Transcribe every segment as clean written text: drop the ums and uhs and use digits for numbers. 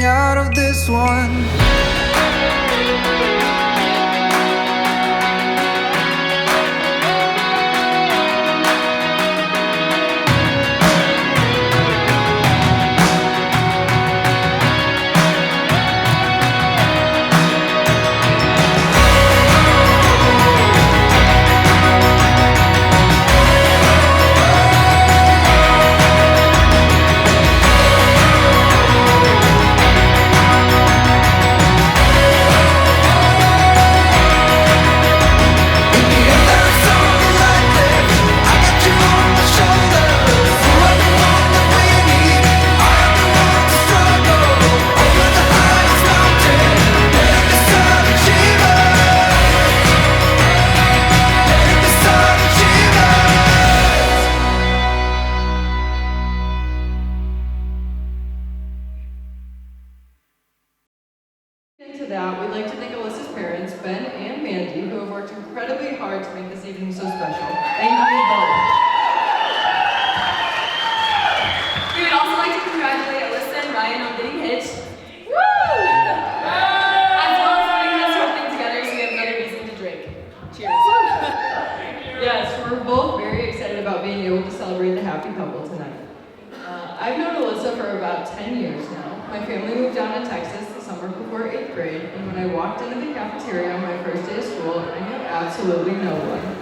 out of this one. Into that, we'd like to thank Alyssa's parents, Ben and Mandy, who have worked incredibly hard to make this evening so special. Thank you both. We would also like to congratulate Alyssa and Ryan on getting hitched. Woo! As well as putting this whole thing together so we have another reason to drink. Cheers. Yes, we're both very excited about being able to celebrate the happy couple tonight. I've known Alyssa for about 10 years now. My family moved down to Texas the summer before 8th grade, and when I walked into the cafeteria on my first day of school, I knew absolutely no one.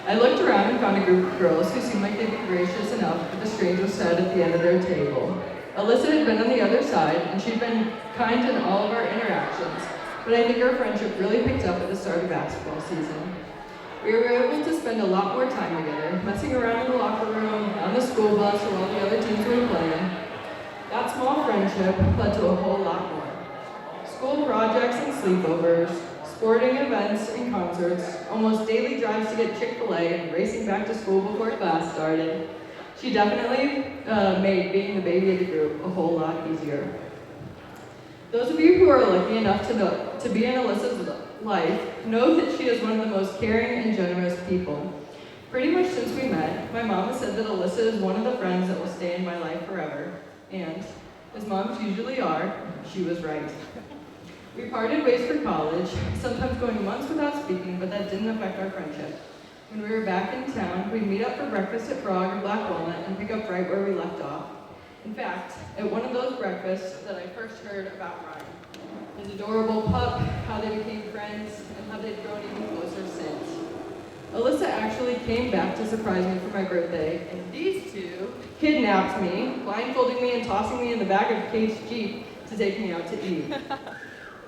I looked around and found a group of girls who seemed like they'd be gracious enough, but the stranger sat at the end of their table. Alyssa had been on the other side, and she'd been kind in all of our interactions, but I think our friendship really picked up at the start of basketball season. We were able to spend a lot more time together, messing around in the locker room, on the school bus, or while the other teams were playing. That small friendship led to a whole lot more. School projects and sleepovers, sporting events and concerts, almost daily drives to get Chick-fil-A and racing back to school before class started. She definitely made being the baby of the group a whole lot easier. Those of you who are lucky enough to be in Alyssa's life know that she is one of the most caring and generous people. Pretty much since we met, my mom has said that Alyssa is one of the friends that will stay in my life forever. And, as moms usually are, she was right. We parted ways for college, sometimes going months without speaking, but that didn't affect our friendship. When we were back in town, we'd meet up for breakfast at Frog or Black Walnut and pick up right where we left off. In fact, at one of those breakfasts that I first heard about Ryan, his adorable pup, how they became friends, and how they've grown even closer since. Alyssa actually came back to surprise me for my birthday, and these two kidnapped me, blindfolding me and tossing me in the back of Kate's Jeep to take me out to eat.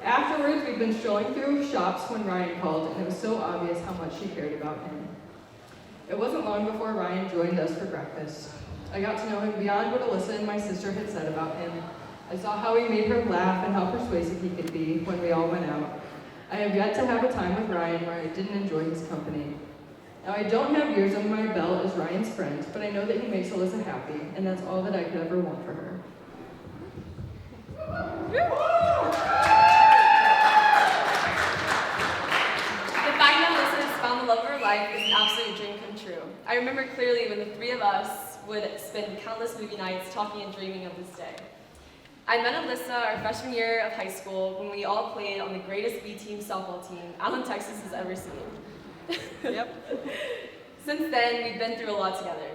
Afterwards, we'd been strolling through shops when Ryan called, and it was so obvious how much she cared about him. It wasn't long before Ryan joined us for breakfast. I got to know him beyond what Alyssa and my sister had said about him. I saw how he made her laugh and how persuasive he could be when we all went out. I have yet to have a time with Ryan where I didn't enjoy his company. Now, I don't have years on my belt as Ryan's friend, but I know that he makes Alyssa happy, and that's all that I could ever want for her. The fact that Alyssa has found the love of her life is an absolute dream come true. I remember clearly when the three of us would spend countless movie nights talking and dreaming of this day. I met Alyssa our freshman year of high school when we all played on the greatest B-team softball team Allen, Texas has ever seen. Yep. Since then, we've been through a lot together.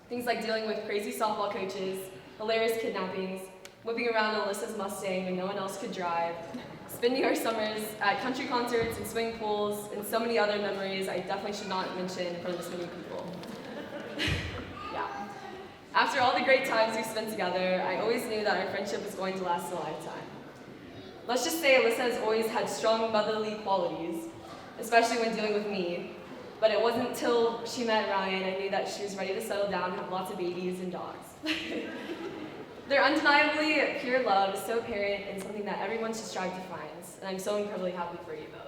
Things like dealing with crazy softball coaches, hilarious kidnappings, whipping around Alyssa's Mustang when no one else could drive, spending our summers at country concerts and swimming pools, and so many other memories I definitely should not mention in front of this many people. Yeah. After all the great times we spent together, I always knew that our friendship was going to last a lifetime. Let's just say Alyssa has always had strong motherly qualities, especially when dealing with me. But it wasn't until she met Ryan I knew that she was ready to settle down and have lots of babies and dogs. Their undeniably pure love is so apparent and something that everyone should strive to find, and I'm so incredibly happy for you both.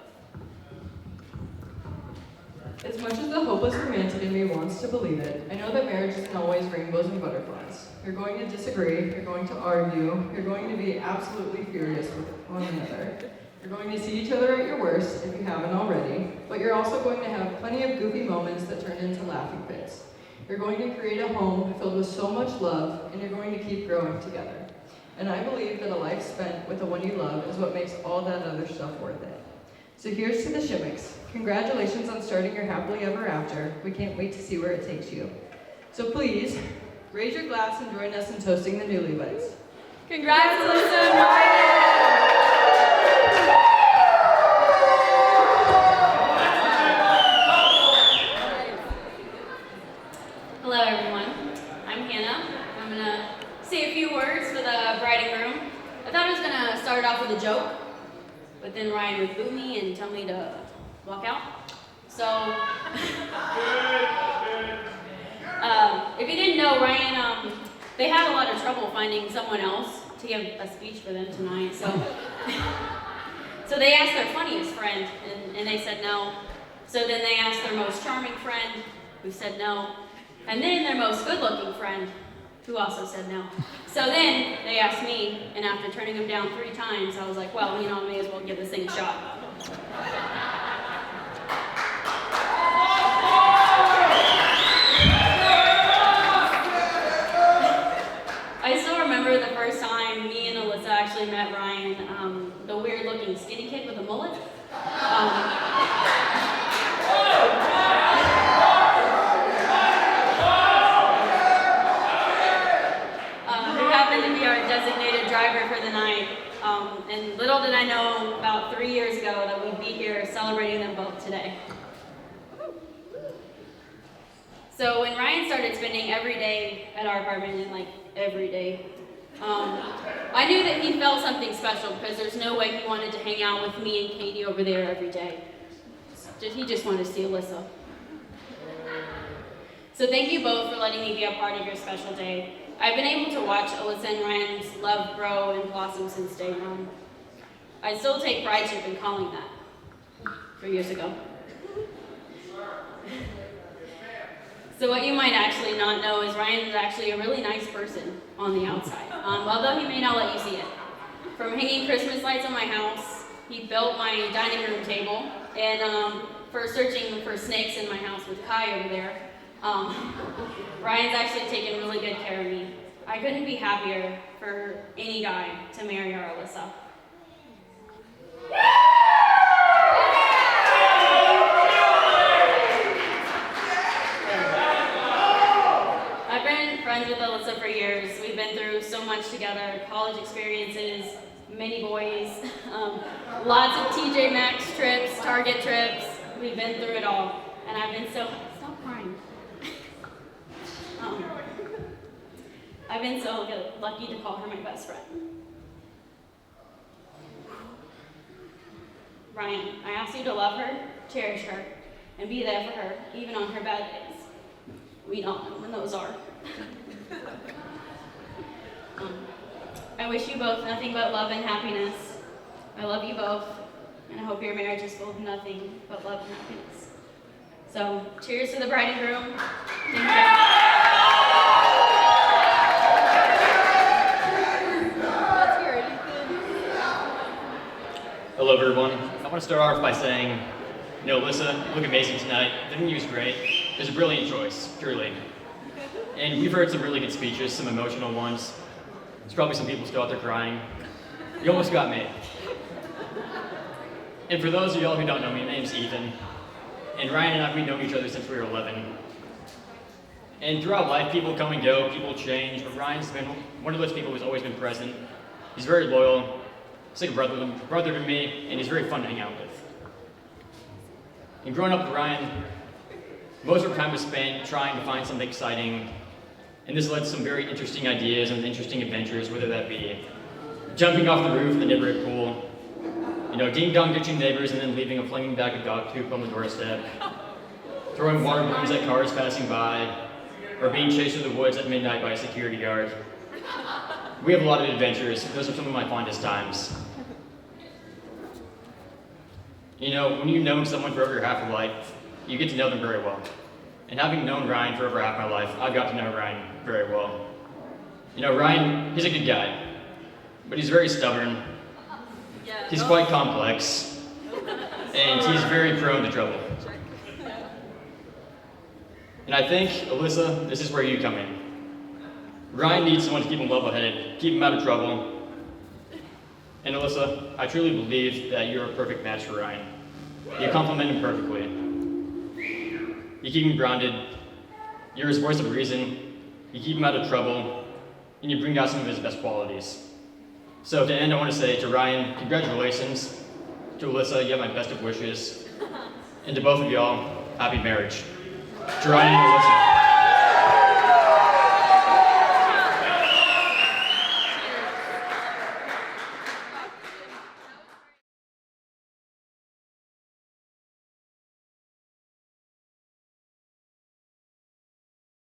As much as the hopeless romantic in me wants to believe it, I know that marriage isn't always rainbows and butterflies. You're going to disagree, you're going to argue, you're going to be absolutely furious with one another. You're going to see each other at your worst, if you haven't already, but you're also going to have plenty of goofy moments that turn into laughing fits. You're going to create a home filled with so much love, and you're going to keep growing together. And I believe that a life spent with the one you love is what makes all that other stuff worth it. So here's to the Schimeks. Congratulations on starting your happily ever after. We can't wait to see where it takes you. So please, raise your glass and join us in toasting the newlyweds. Congrats, Alyssa and Ryan! Hello everyone, I'm Hannah. I'm gonna say a few words for the bride and groom. I thought I was gonna start it off with a joke, but then Ryan would boo me and tell me to walk out. So, if you didn't know, Ryan, they had a lot of trouble finding someone else to give a speech for them tonight. So, so they asked their funniest friend, and they said no. So then they asked their most charming friend, who said no. And then their most good-looking friend, who also said no. So then they asked me, and after turning them down 3 times, I was like, well, you know, I may as well give this thing a shot. I still remember the first time me and Alyssa actually met Ryan, the weird-looking skinny kid with a mullet. Designated driver for the night, and little did I know about 3 years ago that we'd be here celebrating them both today. So when Ryan started spending every day at our apartment, and like every day, I knew that he felt something special because there's no way he wanted to hang out with me and Katie over there every day. He just wanted to see Alyssa. So thank you both for letting me be a part of your special day. I've been able to watch Alyssa and Ryan's love grow and blossom since day one. I still take prideship in calling that 3 years ago. So what you might actually not know is Ryan is actually a really nice person on the outside, although he may not let you see it. From hanging Christmas lights on my house, he built my dining room table, and for searching for snakes in my house with Kai over there, Ryan's actually taken really good care of me. I couldn't be happier for any guy to marry our Alyssa. I've been friends with Alyssa for years. We've been through so much together, college experiences, many boys, lots of TJ Maxx trips, Target trips. We've been through it all, and I've been so, stop crying. I've been so lucky to call her my best friend. Ryan, I ask you to love her, cherish her, and be there for her, even on her bad days. We don't know when those are. I wish you both nothing but love and happiness. I love you both, and I hope your marriage is full of nothing but love and happiness. So, cheers to the bride and groom. Thank you. Hello everyone. I want to start off by saying, Alyssa, you look amazing tonight. The venue was great. It was a brilliant choice, truly. And we've heard some really good speeches, some emotional ones. There's probably some people still out there crying. You almost got me. And for those of y'all who don't know me, my name's Ethan. And Ryan and I, we've known each other since we were 11. And throughout life, people come and go, people change, but Ryan's been one of those people who's always been present. He's very loyal. He's like a brother to me, and he's very fun to hang out with. And growing up with Ryan, most of our time was spent trying to find something exciting, and this led to some very interesting ideas and interesting adventures, whether that be jumping off the roof in the neighborhood pool, ding-dong ditching neighbors and then leaving a flaming bag of dog poop on the doorstep, throwing water balloons at cars passing by, or being chased through the woods at midnight by a security guard. We have a lot of adventures. Those are some of my fondest times. When you've known someone for over half your life, you get to know them very well. And having known Ryan for over half my life, I've got to know Ryan very well. Ryan, he's a good guy, but he's very stubborn. He's quite complex, and he's very prone to trouble. And I think, Alyssa, this is where you come in. Ryan needs someone to keep him level-headed, keep him out of trouble. And Alyssa, I truly believe that you're a perfect match for Ryan. You complement him perfectly. You keep him grounded, you're his voice of reason, you keep him out of trouble, and you bring out some of his best qualities. So to end, I want to say to Ryan, congratulations. To Alyssa, you have my best of wishes. And to both of y'all, happy marriage. To Ryan and Alyssa.